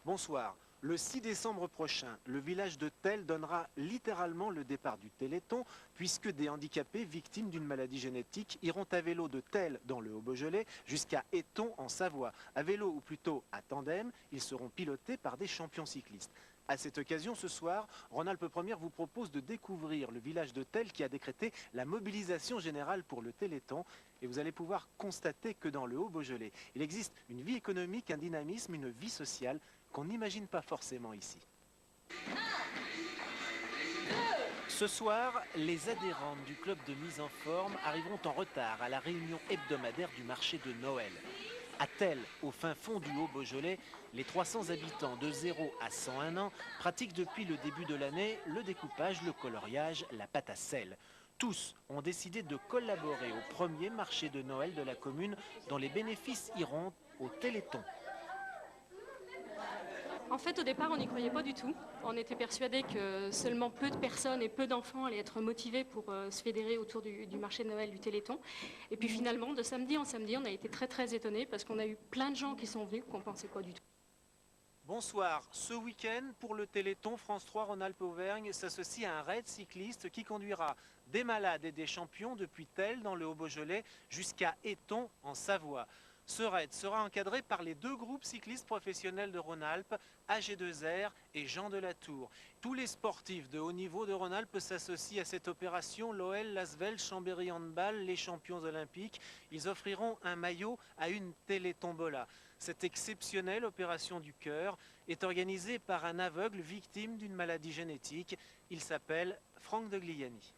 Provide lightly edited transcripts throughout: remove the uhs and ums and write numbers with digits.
Bonsoir. Le 6 décembre prochain, le village de Tel donnera littéralement le départ du Téléthon, puisque des handicapés victimes d'une maladie génétique iront à vélo de Tel dans le Haut-Beaujolais jusqu'à Éton en Savoie. À vélo ou plutôt à tandem, ils seront pilotés par des champions cyclistes. À cette occasion, ce soir, Rhône-Alpes Première vous propose de découvrir le village de Tel qui a décrété la mobilisation générale pour le Téléthon. Et vous allez pouvoir constater que dans le Haut-Beaujolais, il existe une vie économique, un dynamisme, une vie sociale qu'on n'imagine pas forcément ici. Ce soir, les adhérentes du club de mise en forme arriveront en retard à la réunion hebdomadaire du marché de Noël. À Tel, au fin fond du Haut-Beaujolais, les 300 habitants de 0 à 101 ans pratiquent depuis le début de l'année le découpage, le coloriage, la pâte à sel. Tous ont décidé de collaborer au premier marché de Noël de la commune dont les bénéfices iront au Téléthon. En fait, au départ, on n'y croyait pas du tout. On était persuadés que seulement peu de personnes et peu d'enfants allaient être motivés pour se fédérer autour du marché de Noël du Téléthon. Et puis finalement, de samedi en samedi, on a été très étonnés parce qu'on a eu plein de gens qui sont venus qu'on ne pensait pas du tout. Bonsoir. Ce week-end, pour le Téléthon, France 3 Rhône-Alpes-Auvergne s'associe à un raid cycliste qui conduira des malades et des champions depuis Tel dans le Haut-Beaujolais jusqu'à Éton en Savoie. Ce raid sera encadré par les deux groupes cyclistes professionnels de Rhône-Alpes, AG2R et Jean de la Tour. Tous les sportifs de haut niveau de Rhône-Alpes s'associent à cette opération. L'OL, l'Asvel, Chambéry Handball, les champions olympiques. Ils offriront un maillot à une télétombola. Cette exceptionnelle opération du cœur est organisée par un aveugle victime d'une maladie génétique. Il s'appelle Franck de Gliani.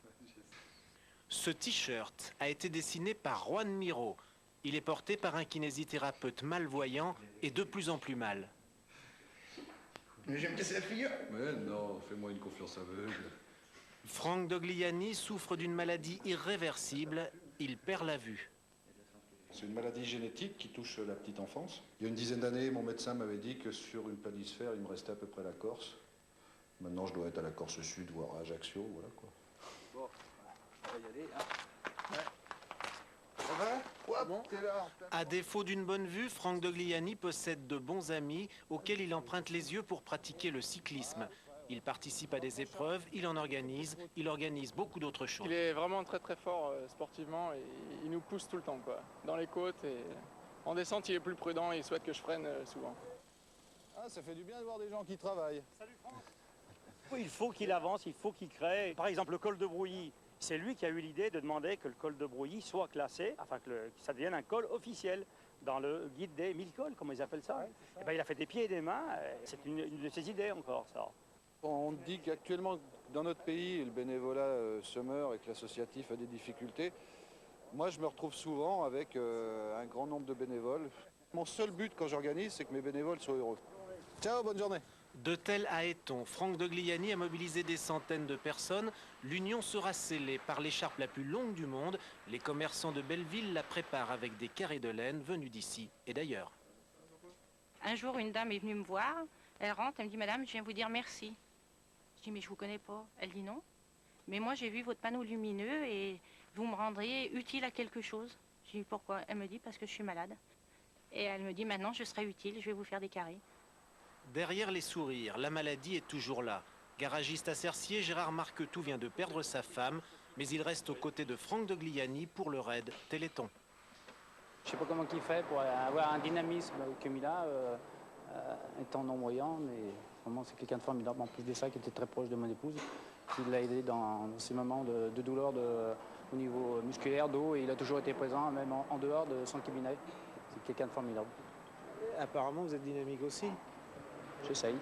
Ce t-shirt a été dessiné par Juan Miro. Il est porté par un kinésithérapeute malvoyant et de plus en plus mal. Mais j'aime casser la figure. Mais non, fais-moi une confiance aveugle. Franck Dogliani souffre d'une maladie irréversible. Il perd la vue. C'est une maladie génétique qui touche la petite enfance. Il y a une dizaine d'années, mon médecin m'avait dit que sur une planisphère, il me restait à peu près la Corse. Maintenant, je dois être à la Corse Sud, voire à Ajaccio, voilà quoi. Bon, on va y aller, hein. Ouais. Ça va? Ouais, bon, t'es là. À défaut d'une bonne vue, Franck Dogliani possède de bons amis auxquels il emprunte les yeux pour pratiquer le cyclisme. Il participe à des épreuves, il organise beaucoup d'autres choses. Il est vraiment très fort sportivement et il nous pousse tout le temps, quoi. Dans les côtes et en descente il est plus prudent et il souhaite que je freine souvent. Ah, ça fait du bien de voir des gens qui travaillent. Salut Franck. Il faut qu'il avance, il faut qu'il crée. Par exemple, le col de Brouilly, c'est lui qui a eu l'idée de demander que le col de Brouilly soit classé, afin que ça devienne un col officiel dans le guide des 1000 cols, comme ils appellent ça. Et ben, il a fait des pieds et des mains, c'est une de ses idées encore, ça. On dit qu'actuellement, dans notre pays, le bénévolat se meurt et que l'associatif a des difficultés. Moi, je me retrouve souvent avec un grand nombre de bénévoles. Mon seul but quand j'organise, c'est que mes bénévoles soient heureux. Ciao, bonne journée. De Tel à Éton, Franck Dogliani a mobilisé des centaines de personnes. L'union sera scellée par l'écharpe la plus longue du monde. Les commerçants de Belleville la préparent avec des carrés de laine venus d'ici et d'ailleurs. Un jour, une dame est venue me voir. Elle rentre, elle me dit « Madame, je viens vous dire merci ». Je dis « Mais je vous connais pas ». Elle dit « Non, mais moi j'ai vu votre panneau lumineux et vous me rendriez utile à quelque chose ». Je dis « Pourquoi ?» Elle me dit « Parce que je suis malade ». Et elle me dit « Maintenant, je serai utile, je vais vous faire des carrés ». Derrière les sourires, la maladie est toujours là. Garagiste à Cercier, Gérard Marquetout vient de perdre sa femme, mais il reste aux côtés de Franck Dogliani pour le raid Téléthon. Je ne sais pas comment il fait pour avoir un dynamisme comme il a, étant non-voyant, mais vraiment c'est quelqu'un de formidable. En plus de ça, qui était très proche de mon épouse, qui l'a aidé dans ces moments de douleur au niveau musculaire, dos, et il a toujours été présent, même en dehors de son cabinet. C'est quelqu'un de formidable. Apparemment, vous êtes dynamique aussi. J'essaye.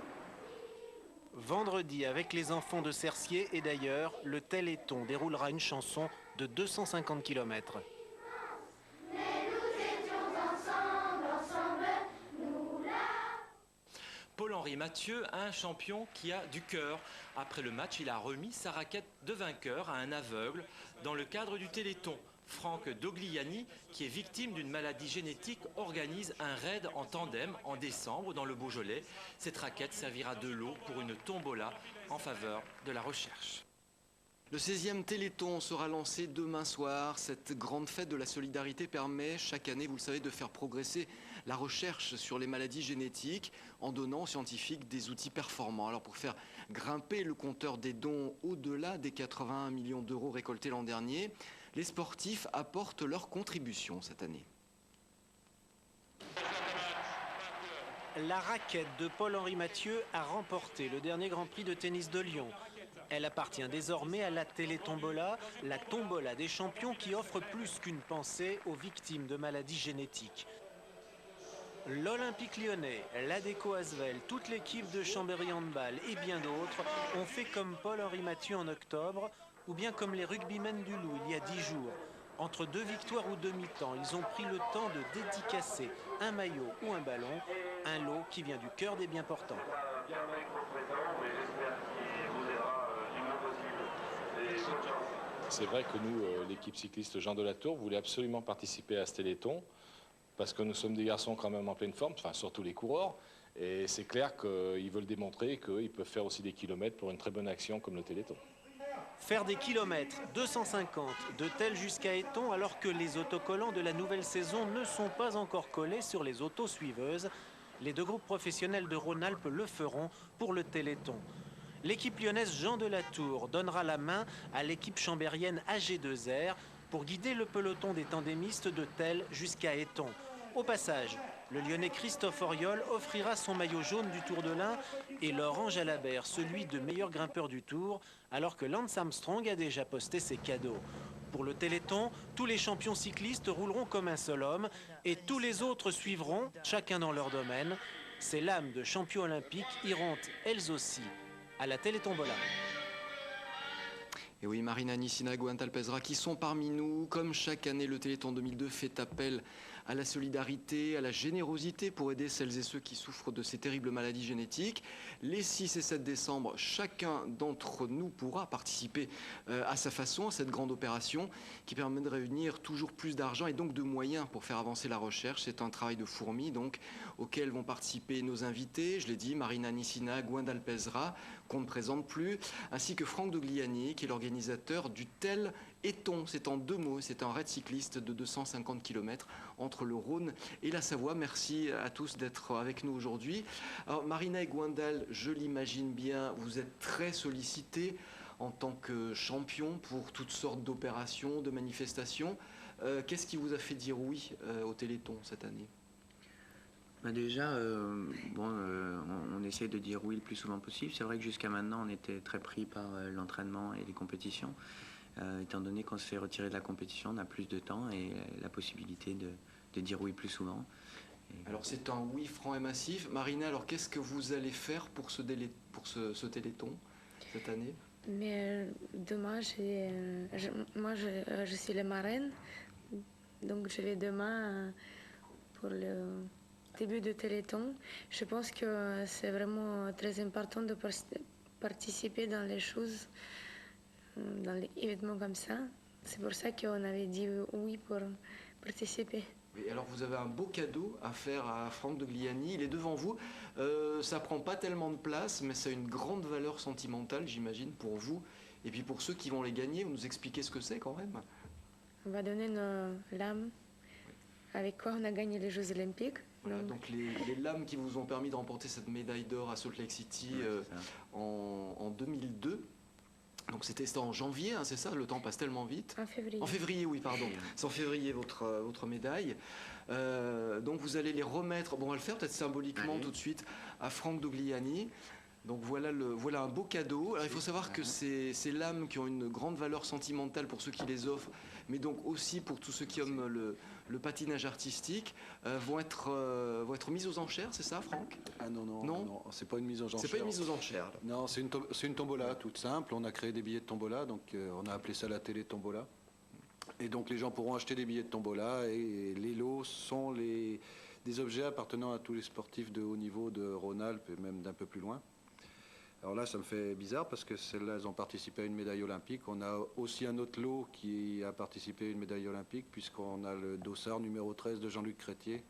Vendredi, avec les enfants de Cercier et d'ailleurs, le Téléthon déroulera une chanson de 250 km. Paul-Henri Mathieu, un champion qui a du cœur. Après le match, il a remis sa raquette de vainqueur à un aveugle dans le cadre du Téléthon. Franck Dogliani, qui est victime d'une maladie génétique, organise un raid en tandem en décembre dans le Beaujolais. Cette raquette servira de lot pour une tombola en faveur de la recherche. Le 16e Téléthon sera lancé demain soir. Cette grande fête de la solidarité permet chaque année, vous le savez, de faire progresser la recherche sur les maladies génétiques en donnant aux scientifiques des outils performants. Alors pour faire grimper le compteur des dons au-delà des 81 millions d'euros récoltés l'an dernier, les sportifs apportent leur contribution cette année. La raquette de Paul-Henri Mathieu a remporté le dernier Grand Prix de tennis de Lyon. Elle appartient désormais à la Télétombola, la tombola des champions qui offre plus qu'une pensée aux victimes de maladies génétiques. L'Olympique lyonnais, l'Adecco Asvel, toute l'équipe de Chambéry Handball et bien d'autres ont fait comme Paul-Henri Mathieu en octobre ou bien comme les rugbymen du Loup il y a 10 jours. Entre 2 victoires ou demi-temps, ils ont pris le temps de dédicacer un maillot ou un ballon, un lot qui vient du cœur des bien portants. C'est vrai que nous, l'équipe cycliste Jean Delatour, voulait absolument participer à ce Téléthon parce que nous sommes des garçons quand même en pleine forme, enfin surtout les coureurs, et c'est clair qu'ils veulent démontrer qu'ils peuvent faire aussi des kilomètres pour une très bonne action comme le Téléthon. Faire des kilomètres, 250, de Tel jusqu'à Éton, alors que les autocollants de la nouvelle saison ne sont pas encore collés sur les autos suiveuses. Les deux groupes professionnels de Rhône-Alpes le feront pour le Téléthon. L'équipe lyonnaise Jean Delatour donnera la main à l'équipe chambérienne AG2R pour guider le peloton des tandémistes de Tel jusqu'à Éton. Au passage, le Lyonnais Christophe Auriol offrira son maillot jaune du Tour de l'Ain et Laurent Jalabert celui de meilleur grimpeur du Tour, alors que Lance Armstrong a déjà posté ses cadeaux. Pour le Téléthon, tous les champions cyclistes rouleront comme un seul homme et tous les autres suivront, chacun dans leur domaine. Ces lames de champions olympiques iront, elles aussi, à la Télétombola. Et oui, Marina Nissina, Gouin Talpezra, qui sont parmi nous. Comme chaque année, le Téléthon 2002 fait appel à la solidarité, à la générosité pour aider celles et ceux qui souffrent de ces terribles maladies génétiques. Les 6 et 7 décembre, chacun d'entre nous pourra participer à sa façon à cette grande opération qui permet de réunir toujours plus d'argent et donc de moyens pour faire avancer la recherche. C'est un travail de fourmi donc auquel vont participer nos invités, je l'ai dit, Marina Nissina, Gouin Dalpezra, qu'on ne présente plus, ainsi que Franck Dogliani, qui est l'organisateur du Tel Éton. C'est en 2 mots, c'est un raid cycliste de 250 km entre le Rhône et la Savoie. Merci à tous d'être avec nous aujourd'hui. Alors Marina et Gouindal, je l'imagine bien, vous êtes très sollicités en tant que champion pour toutes sortes d'opérations, de manifestations. Qu'est-ce qui vous a fait dire oui au Téléthon cette année ? Déjà, on essaie de dire oui le plus souvent possible. C'est vrai que jusqu'à maintenant, on était très pris par l'entraînement et les compétitions. Étant donné qu'on se fait retirer de la compétition, on a plus de temps et la possibilité de dire oui plus souvent. Alors c'est un oui franc et massif. Marina, alors qu'est-ce que vous allez faire pour ce Téléthon cette année ? Mais demain, je suis la marraine, donc je vais demain pour le début de Téléthon. Je pense que c'est vraiment très important de participer dans les choses, dans les événements comme ça. C'est pour ça qu'on avait dit oui pour participer. Oui, alors vous avez un beau cadeau à faire à Franck Dogliani, il est devant vous. Ça prend pas tellement de place, mais ça a une grande valeur sentimentale, j'imagine, pour vous. Et puis pour ceux qui vont les gagner, vous nous expliquez ce que c'est quand même. On va donner nos lames, avec quoi on a gagné les Jeux Olympiques. Voilà, donc les lames qui vous ont permis de remporter cette médaille d'or à Salt Lake City en 2002. Donc c'était en janvier, hein, c'est ça? Le temps passe tellement vite. En février. En février, oui, pardon. C'est en février votre médaille. Donc vous allez les remettre, bon on va le faire peut-être symboliquement tout de suite, à Franck Dogliani. Donc voilà un beau cadeau. Alors il faut savoir que ces lames qui ont une grande valeur sentimentale pour ceux qui les offrent, mais donc aussi pour tous ceux qui aiment le patinage artistique, vont être mises aux enchères, c'est ça Franck? Ah non, c'est pas une mise aux enchères. C'est pas une mise aux enchères. Là. Non, c'est une tombola toute simple. On a créé des billets de tombola, donc on a appelé ça la Télétombola. Et donc les gens pourront acheter des billets de tombola et les lots sont des objets appartenant à tous les sportifs de haut niveau de Rhône-Alpes et même d'un peu plus loin. Alors là, ça me fait bizarre parce que celles-là, elles ont participé à une médaille olympique. On a aussi un autre lot qui a participé à une médaille olympique puisqu'on a le dossard numéro 13 de Jean-Luc Crétier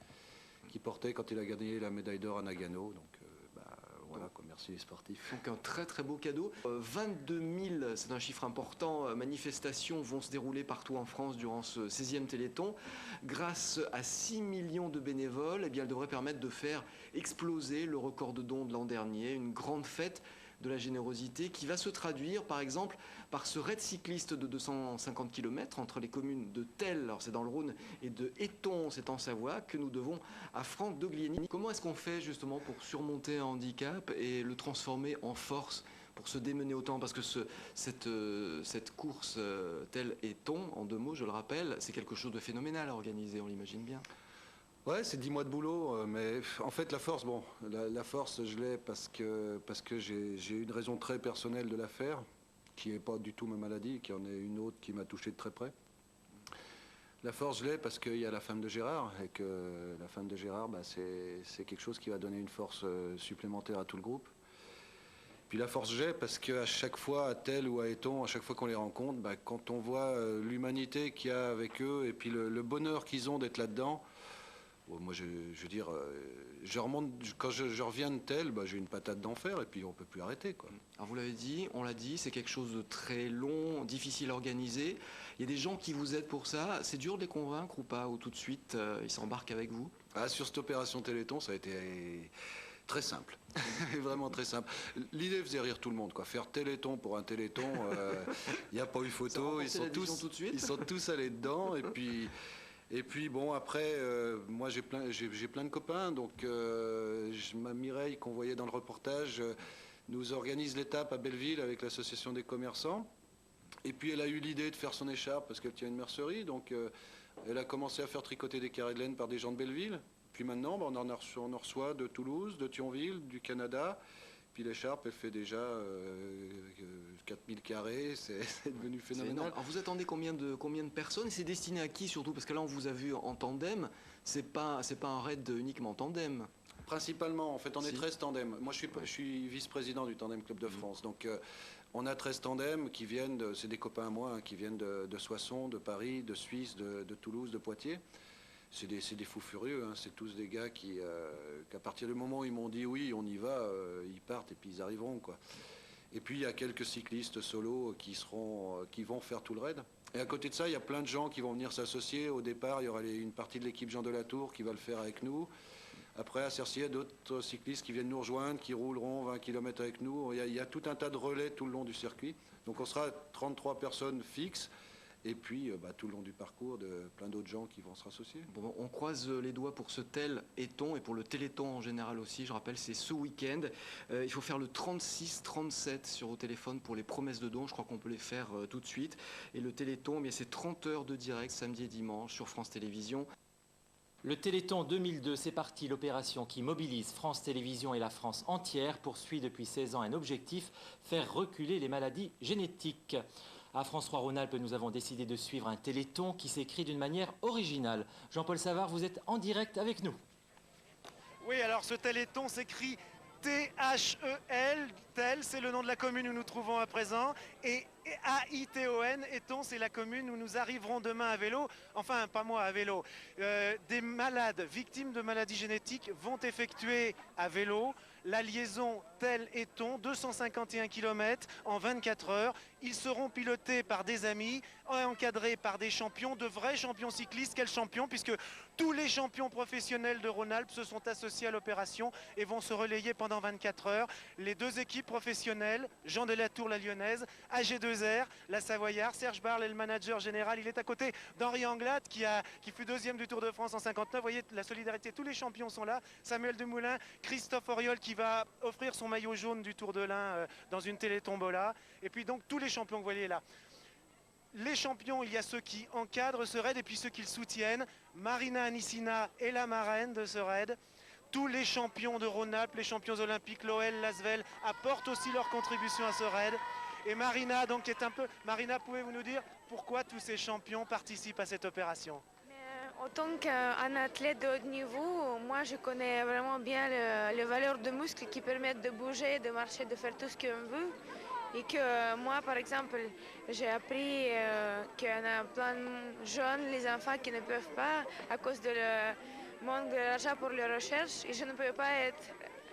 qui portait quand il a gagné la médaille d'or à Nagano. Donc Voilà, quoi, merci les sportifs. Donc un très très beau cadeau. 22 000, c'est un chiffre important, manifestations vont se dérouler partout en France durant ce 16e Téléthon. Grâce à 6 millions de bénévoles, eh bien, elle devrait permettre de faire exploser le record de dons de l'an dernier. Une grande fête de la générosité qui va se traduire par exemple par ce raid cycliste de 250 km entre les communes de Tell, alors c'est dans le Rhône, et de Éton, c'est en Savoie, que nous devons à Franck Dogliani. Comment est-ce qu'on fait justement pour surmonter un handicap et le transformer en force pour se démener autant? Parce que cette course Tell-Éton, en 2 mots, je le rappelle, c'est quelque chose de phénoménal à organiser, on l'imagine bien. Ouais, c'est 10 mois de boulot, mais en fait la force, bon, la force je l'ai parce que j'ai une raison très personnelle de la faire, qui n'est pas du tout ma maladie, qui en est une autre qui m'a touché de très près. La force je l'ai parce qu'il y a la femme de Gérard, et que la femme de Gérard, bah, c'est quelque chose qui va donner une force supplémentaire à tout le groupe. Puis la force j'ai parce qu'à chaque fois, à Tell ou à Éton, à chaque fois qu'on les rencontre, bah, quand on voit l'humanité qu'il y a avec eux, et puis le bonheur qu'ils ont d'être là-dedans, moi, je veux dire, je remonte, quand je reviens de Tell, bah, j'ai une patate d'enfer et puis on ne peut plus arrêter, quoi. Alors vous l'avez dit, on l'a dit, c'est quelque chose de très long, difficile à organiser. Il y a des gens qui vous aident pour ça. C'est dur de les convaincre ou pas? Ou tout de suite, ils s'embarquent avec vous? Sur cette opération Téléthon, ça a été très simple. Vraiment très simple. L'idée faisait rire tout le monde, quoi. Faire Téléthon pour un Téléthon, il n'y a pas eu photo. Ils sont tous allés dedans et puis bon, après, moi j'ai plein de copains, donc Mireille, qu'on voyait dans le reportage, nous organise l'étape à Belleville avec l'association des commerçants. Et puis elle a eu l'idée de faire son écharpe parce qu'elle tient une mercerie, donc elle a commencé à faire tricoter des carrés de laine par des gens de Belleville. Puis maintenant, on en reçoit de Toulouse, de Thionville, du Canada. Puis l'écharpe, elle fait déjà 4000 carrés, c'est devenu phénoménal. Alors vous attendez combien de personnes? Et c'est destiné à qui surtout? Parce que là, on vous a vu en tandem, c'est pas un raid uniquement tandem. Principalement, en fait, on est 13 tandems. Moi, je suis vice-président du Tandem Club de France. Donc, on a 13 tandems qui viennent, c'est des copains à moi, hein, qui viennent de Soissons, de Paris, de Suisse, de Toulouse, de Poitiers. C'est des fous furieux, hein. C'est tous des gars qu'à partir du moment où ils m'ont dit oui, on y va, ils partent et puis ils arriveront, quoi. Et puis il y a quelques cyclistes solos qui vont faire tout le raid. Et à côté de ça, il y a plein de gens qui vont venir s'associer. Au départ, il y aura une partie de l'équipe Jean Delatour qui va le faire avec nous. Après, à Cercy, il y a d'autres cyclistes qui viennent nous rejoindre, qui rouleront 20 km avec nous. Il y a tout un tas de relais tout le long du circuit. Donc on sera 33 personnes fixes. Et puis, tout le long du parcours, plein d'autres gens qui vont se rassocier. Bon, on croise les doigts pour ce Tell-Éton et pour le Téléthon en général aussi. Je rappelle, c'est ce week-end. Il faut faire le 36-37 sur au téléphone pour les promesses de dons. Je crois qu'on peut les faire tout de suite. Et le Téléthon, c'est 30 heures de direct samedi et dimanche sur France Télévisions. Le Téléthon 2002, c'est parti. L'opération qui mobilise France Télévisions et la France entière poursuit depuis 16 ans un objectif, faire reculer les maladies génétiques. À France 3 Rhône-Alpes, nous avons décidé de suivre un Téléthon qui s'écrit d'une manière originale. Jean-Paul Savard, vous êtes en direct avec nous. Oui, alors ce Téléthon s'écrit T-H-E-L, Tell, c'est le nom de la commune où nous trouvons à présent, et A-I-T-O-N, Éton, c'est la commune où nous arriverons demain à vélo, enfin pas moi à vélo. Des malades victimes de maladies génétiques vont effectuer à vélo la liaison Tell-Éton, 251 km en 24 heures. Ils seront pilotés par des amis, encadrés par des champions, de vrais champions cyclistes. Quels champions? Puisque tous les champions professionnels de Rhône-Alpes se sont associés à l'opération et vont se relayer pendant 24 heures. Les 2 équipes professionnelles, Jean Delatour, la Lyonnaise, AG2R, la Savoyard, Serge Barle est le manager général. Il est à côté d'Henri Anglade qui fut 2e du Tour de France en 59. Vous voyez, la solidarité, tous les champions sont là. Samuel Dumoulin, Christophe Auriol qui va offrir son maillot jaune du Tour de l'Ain dans une télétombola. Et puis donc tous les champions que vous voyez là. Les champions, il y a ceux qui encadrent ce raid et puis ceux qui le soutiennent. Marina Anissina est la marraine de ce raid. Tous les champions de Rhône-Alpes, les champions olympiques, l'OL, l'Asvel, apportent aussi leur contribution à ce raid. Et Marina, donc, est un peu... Marina, pouvez-vous nous dire pourquoi tous ces champions participent à cette opération? En tant qu'un athlète de haut niveau, moi je connais vraiment bien les valeurs de muscles qui permettent de bouger, de marcher, de faire tout ce qu'on veut. Et que moi, par exemple, j'ai appris qu'il y en a plein de jeunes, les enfants qui ne peuvent pas à cause de le manque d'argent pour les recherches. Et je ne peux pas être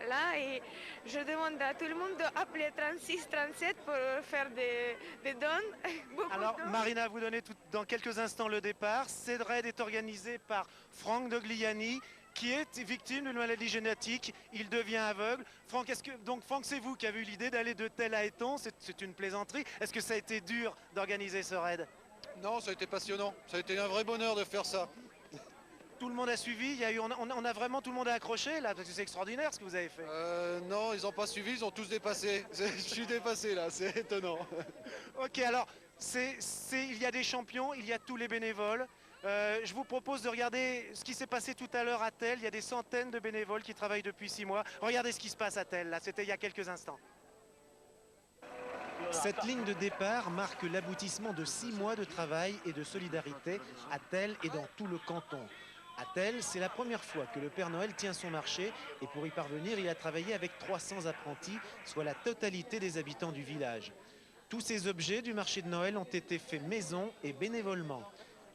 là et je demande à tout le monde d'appeler 36-37 pour faire des dons. Alors Marina, vous donnez dans quelques instants le départ. Cette raid est organisée par Franck Dogliani, qui est victime d'une maladie génétique. Il devient aveugle. Franck, Franck, c'est vous qui avez eu l'idée d'aller de Tel à Éton. C'est une plaisanterie. Est-ce que ça a été dur d'organiser ce raid? Non, ça a été passionnant. Ça a été un vrai bonheur de faire ça. Tout le monde a suivi, on a vraiment tout le monde à accrocher là, parce que c'est extraordinaire ce que vous avez fait. Non, ils n'ont pas suivi, ils ont tous dépassé. Je suis dépassé là, c'est étonnant. Ok, alors il y a des champions, il y a tous les bénévoles. Je vous propose de regarder ce qui s'est passé tout à l'heure à Tel. Il y a des centaines de bénévoles qui travaillent depuis 6 mois. Regardez ce qui se passe à Tel, là, c'était il y a quelques instants. Cette ligne de départ marque l'aboutissement de 6 mois de travail et de solidarité à Tel et dans tout le canton. À Tel, c'est la première fois que le Père Noël tient son marché et pour y parvenir, il a travaillé avec 300 apprentis, soit la totalité des habitants du village. Tous ces objets du marché de Noël ont été faits maison et bénévolement.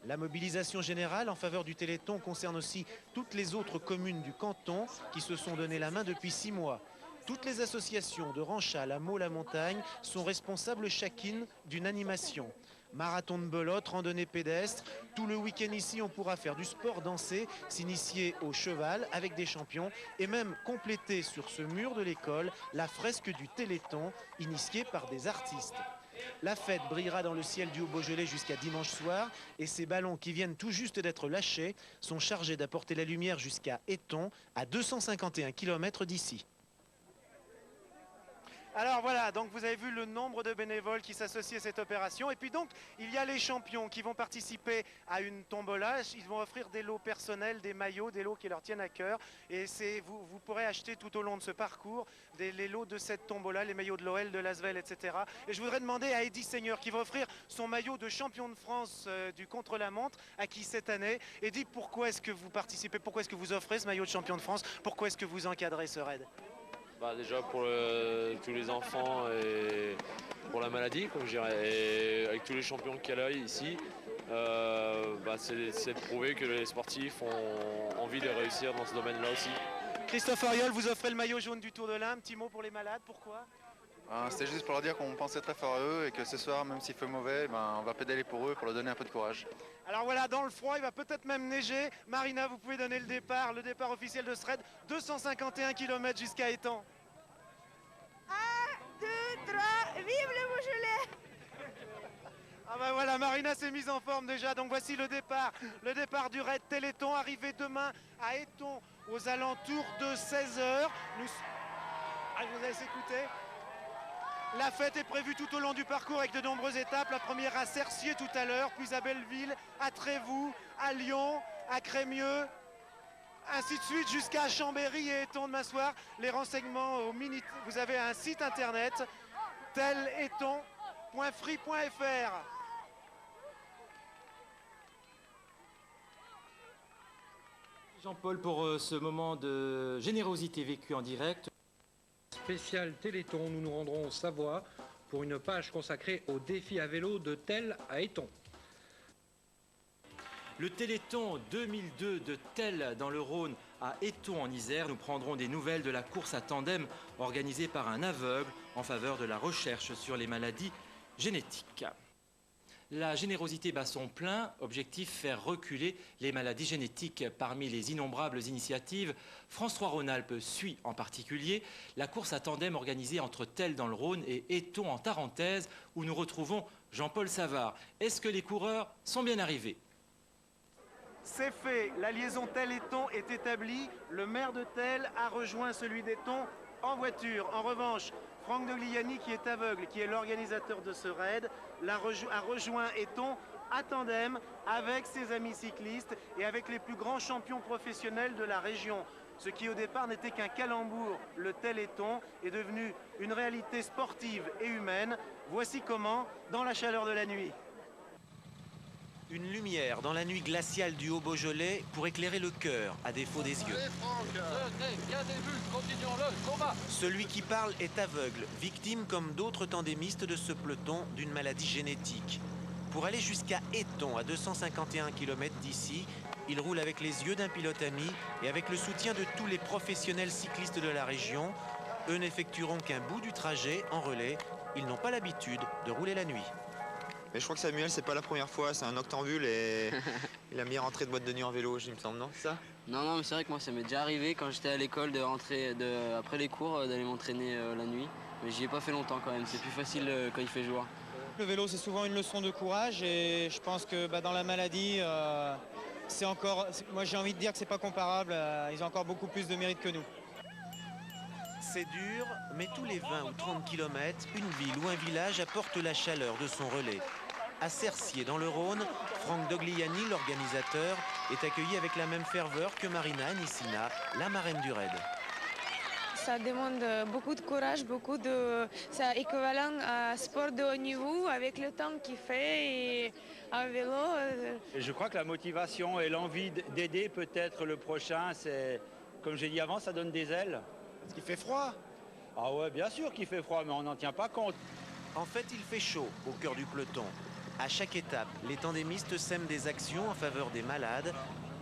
La mobilisation générale en faveur du Téléthon concerne aussi toutes les autres communes du canton qui se sont donné la main depuis 6 mois. Toutes les associations de Ranchalles à Meaux-la-Montagne sont responsables chacune d'une animation. Marathon de belote, randonnée pédestre, tout le week-end ici on pourra faire du sport, danser, s'initier au cheval avec des champions et même compléter sur ce mur de l'école la fresque du Téléthon initiée par des artistes. La fête brillera dans le ciel du Haut-Beaujolais jusqu'à dimanche soir et ces ballons qui viennent tout juste d'être lâchés sont chargés d'apporter la lumière jusqu'à Éton, à 251 km d'ici. Alors voilà, donc vous avez vu le nombre de bénévoles qui s'associent à cette opération. Et puis donc, il y a les champions qui vont participer à une tombola. Ils vont offrir des lots personnels, des maillots, des lots qui leur tiennent à cœur. Et vous pourrez acheter tout au long de ce parcours les lots de cette tombola, les maillots de l'OL, de l'Asvel, etc. Et je voudrais demander à Eddy Seigneur qui va offrir son maillot de champion de France du contre-la-montre à qui cette année. Eddy, pourquoi est-ce que vous participez? Pourquoi est-ce que vous offrez ce maillot de champion de France? Pourquoi est-ce que vous encadrez ce raid? Déjà pour tous les enfants et pour la maladie, comme je dirais, et avec tous les champions qu'il y a là ici, c'est de prouver que les sportifs ont envie de réussir dans ce domaine-là aussi. Christophe Auriol, vous offrez le maillot jaune du Tour de l'Ain. Un petit mot pour les malades, pourquoi? C'était juste pour leur dire qu'on pensait très fort à eux et que ce soir, même s'il fait mauvais, on va pédaler pour eux, pour leur donner un peu de courage. Alors voilà, dans le froid, il va peut-être même neiger. Marina, vous pouvez donner le départ officiel de ce raid, 251 km jusqu'à Étang. 1, 2, 3, vive le Beaujolais! Ah ben voilà, Marina s'est mise en forme déjà, donc voici le départ du raid Téléthon, arrivé demain à Éton aux alentours de 16h. Je vous laisse écouter. La fête est prévue tout au long du parcours avec de nombreuses étapes. La première à Cercier tout à l'heure, puis à Belleville, à Trévoux, à Lyon, à Crémieux, ainsi de suite jusqu'à Chambéry et Éton demain soir. Les renseignements vous avez un site internet teleton.free.fr. Jean-Paul, pour ce moment de générosité vécu en direct. Spécial Téléthon, nous nous rendrons au Savoie pour une page consacrée au défi à vélo de Tel à Éton. Le Téléthon 2002 de Tel dans le Rhône à Éton en Isère. Nous prendrons des nouvelles de la course à tandem organisée par un aveugle en faveur de la recherche sur les maladies génétiques. La générosité bat son plein, objectif faire reculer les maladies génétiques. Parmi les innombrables initiatives, France 3 Rhône-Alpes suit en particulier la course à tandem organisée entre Tel dans le Rhône et Éton en Tarentaise où nous retrouvons Jean-Paul Savard. Est-ce que les coureurs sont bien arrivés? C'est fait, la liaison Tel-Éton est établie. Le maire de Tel a rejoint celui d'Éton en voiture. En revanche, Franck Dogliani, qui est aveugle, qui est l'organisateur de ce raid, a rejoint Éton à tandem avec ses amis cyclistes et avec les plus grands champions professionnels de la région. Ce qui au départ n'était qu'un calembour, le Tel-Éton, est devenu une réalité sportive et humaine. Voici comment, dans la chaleur de la nuit. Une lumière dans la nuit glaciale du Haut-Beaujolais pour éclairer le cœur, à défaut des yeux. Celui qui parle est aveugle, victime comme d'autres tandémistes de ce peloton d'une maladie génétique. Pour aller jusqu'à Éton, à 251 km d'ici, Il roule avec les yeux d'un pilote ami et avec le soutien de tous les professionnels cyclistes de la région. Eux n'effectueront qu'un bout du trajet en relais. Ils n'ont pas l'habitude de rouler la nuit. Mais je crois que Samuel, c'est pas la première fois, c'est un octambule et il a mis rentrer de boîte de nuit en vélo, il me semble, non? C'est ça? Non, mais c'est vrai que moi, ça m'est déjà arrivé quand j'étais à l'école de rentrer, après les cours, d'aller m'entraîner la nuit. Mais j'y ai pas fait longtemps quand même, c'est plus facile quand il fait jour. Le vélo, c'est souvent une leçon de courage et je pense que dans la maladie, c'est encore, moi j'ai envie de dire que c'est pas comparable, ils ont encore beaucoup plus de mérite que nous. C'est dur, mais tous les 20 ou 30 km, une ville ou un village apporte la chaleur de son relais. À Cercier, dans le Rhône, Franck Dogliani, l'organisateur, est accueilli avec la même ferveur que Marina Anissina, la marraine du raid. Ça demande beaucoup de courage, c'est équivalent à un sport de haut niveau avec le temps qu'il fait et un vélo. Je crois que la motivation et l'envie d'aider peut-être le prochain, c'est, comme j'ai dit avant, ça donne des ailes. Parce qu'il fait froid. Ah ouais, bien sûr qu'il fait froid, mais on n'en tient pas compte. En fait, il fait chaud au cœur du peloton. À chaque étape, les tandémistes sèment des actions en faveur des malades.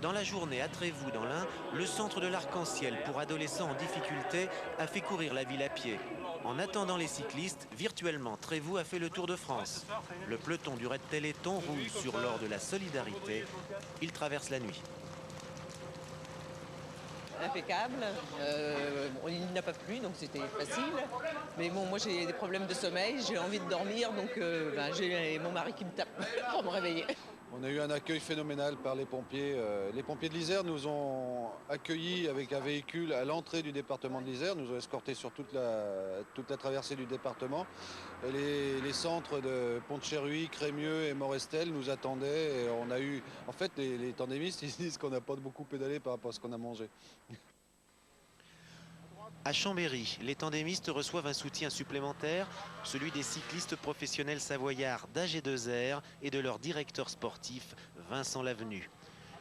Dans la journée, à Trévoux, dans l'Ain, le centre de l'Arc-en-Ciel pour adolescents en difficulté a fait courir la ville à pied. En attendant les cyclistes, virtuellement, Trévoux a fait le Tour de France. Le peloton du raid Téléthon roule sur l'or de la solidarité. Il traverse la nuit. Impeccable. Il n'a pas plu, donc c'était facile. Mais bon, moi j'ai des problèmes de sommeil, j'ai envie de dormir, donc j'ai mon mari qui me tape pour me réveiller. On a eu un accueil phénoménal par les pompiers. Les pompiers de l'Isère nous ont accueillis avec un véhicule à l'entrée du département de l'Isère, nous ont escortés sur toute la traversée du département. Les centres de Pont-de-Cherruy, Crémieux et Morestel nous attendaient. Et on a eu, en fait, les tandémistes ils disent qu'on n'a pas beaucoup pédalé par rapport à ce qu'on a mangé. À Chambéry, les tandémistes reçoivent un soutien supplémentaire, celui des cyclistes professionnels savoyards d'AG2R et de leur directeur sportif, Vincent Lavenu.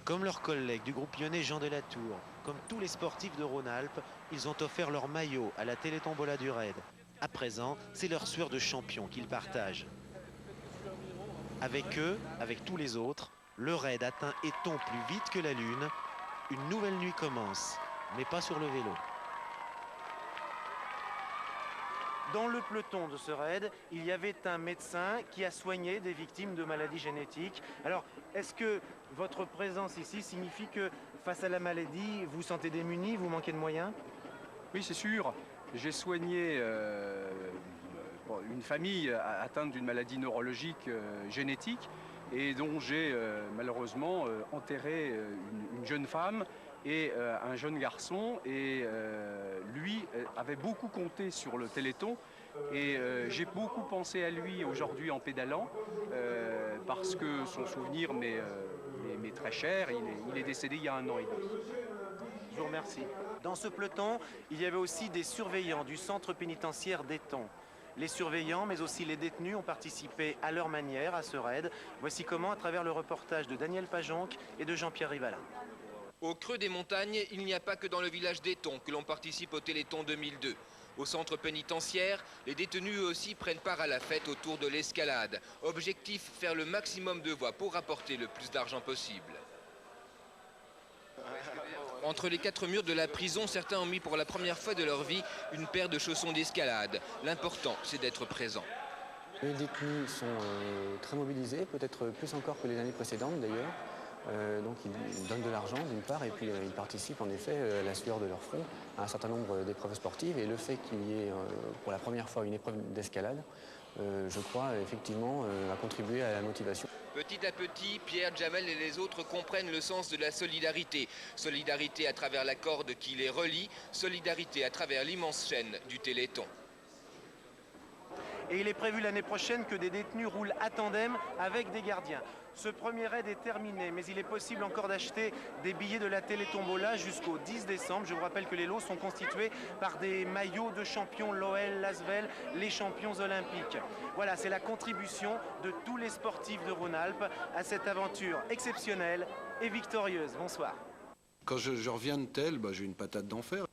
Comme leurs collègues du groupe lyonnais Jean Delatour, comme tous les sportifs de Rhône-Alpes, ils ont offert leur maillot à la Télétombola du raid. À présent, c'est leur sueur de champion qu'ils partagent. Avec eux, avec tous les autres, le raid atteint Éton plus vite que la lune. Une nouvelle nuit commence, mais pas sur le vélo. Dans le peloton de ce raid, il y avait un médecin qui a soigné des victimes de maladies génétiques. Alors, est-ce que votre présence ici signifie que face à la maladie, vous vous sentez démuni, vous manquez de moyens? Oui, c'est sûr. J'ai soigné une famille atteinte d'une maladie neurologique génétique et dont j'ai malheureusement enterré une jeune femme et un jeune garçon, et lui avait beaucoup compté sur le Téléthon, et j'ai beaucoup pensé à lui aujourd'hui en pédalant, parce que son souvenir m'est très cher. Il est décédé il y a 1 an et demi. Je vous remercie. Dans ce peloton, il y avait aussi des surveillants du centre pénitentiaire d'Éton. Les surveillants, mais aussi les détenus, ont participé à leur manière à ce raid. Voici comment, à travers le reportage de Daniel Pajonc et de Jean-Pierre Rivalin. Au creux des montagnes, il n'y a pas que dans le village d'Éton que l'on participe au Téléthon 2002. Au centre pénitentiaire, les détenus eux aussi prennent part à la fête autour de l'escalade. Objectif, faire le maximum de voix pour rapporter le plus d'argent possible. Entre les 4 murs de la prison, certains ont mis pour la première fois de leur vie une paire de chaussons d'escalade. L'important, c'est d'être présent. Les détenus sont très mobilisés, peut-être plus encore que les années précédentes d'ailleurs. Donc ils donnent de l'argent d'une part, et puis ils participent en effet à la sueur de leur front à un certain nombre d'épreuves sportives, et le fait qu'il y ait pour la première fois une épreuve d'escalade, je crois effectivement a contribué à la motivation. Petit à petit, Pierre, Jamel et les autres comprennent le sens de la solidarité. Solidarité à travers la corde qui les relie, solidarité à travers l'immense chaîne du Téléthon. Et il est prévu l'année prochaine que des détenus roulent à tandem avec des gardiens. Ce premier raid est terminé, mais il est possible encore d'acheter des billets de la Télétombola jusqu'au 10 décembre. Je vous rappelle que les lots sont constitués par des maillots de champions l'OL, l'Asvel, les champions olympiques. Voilà, c'est la contribution de tous les sportifs de Rhône-Alpes à cette aventure exceptionnelle et victorieuse. Bonsoir. Quand je reviens de Tel, j'ai une patate d'enfer.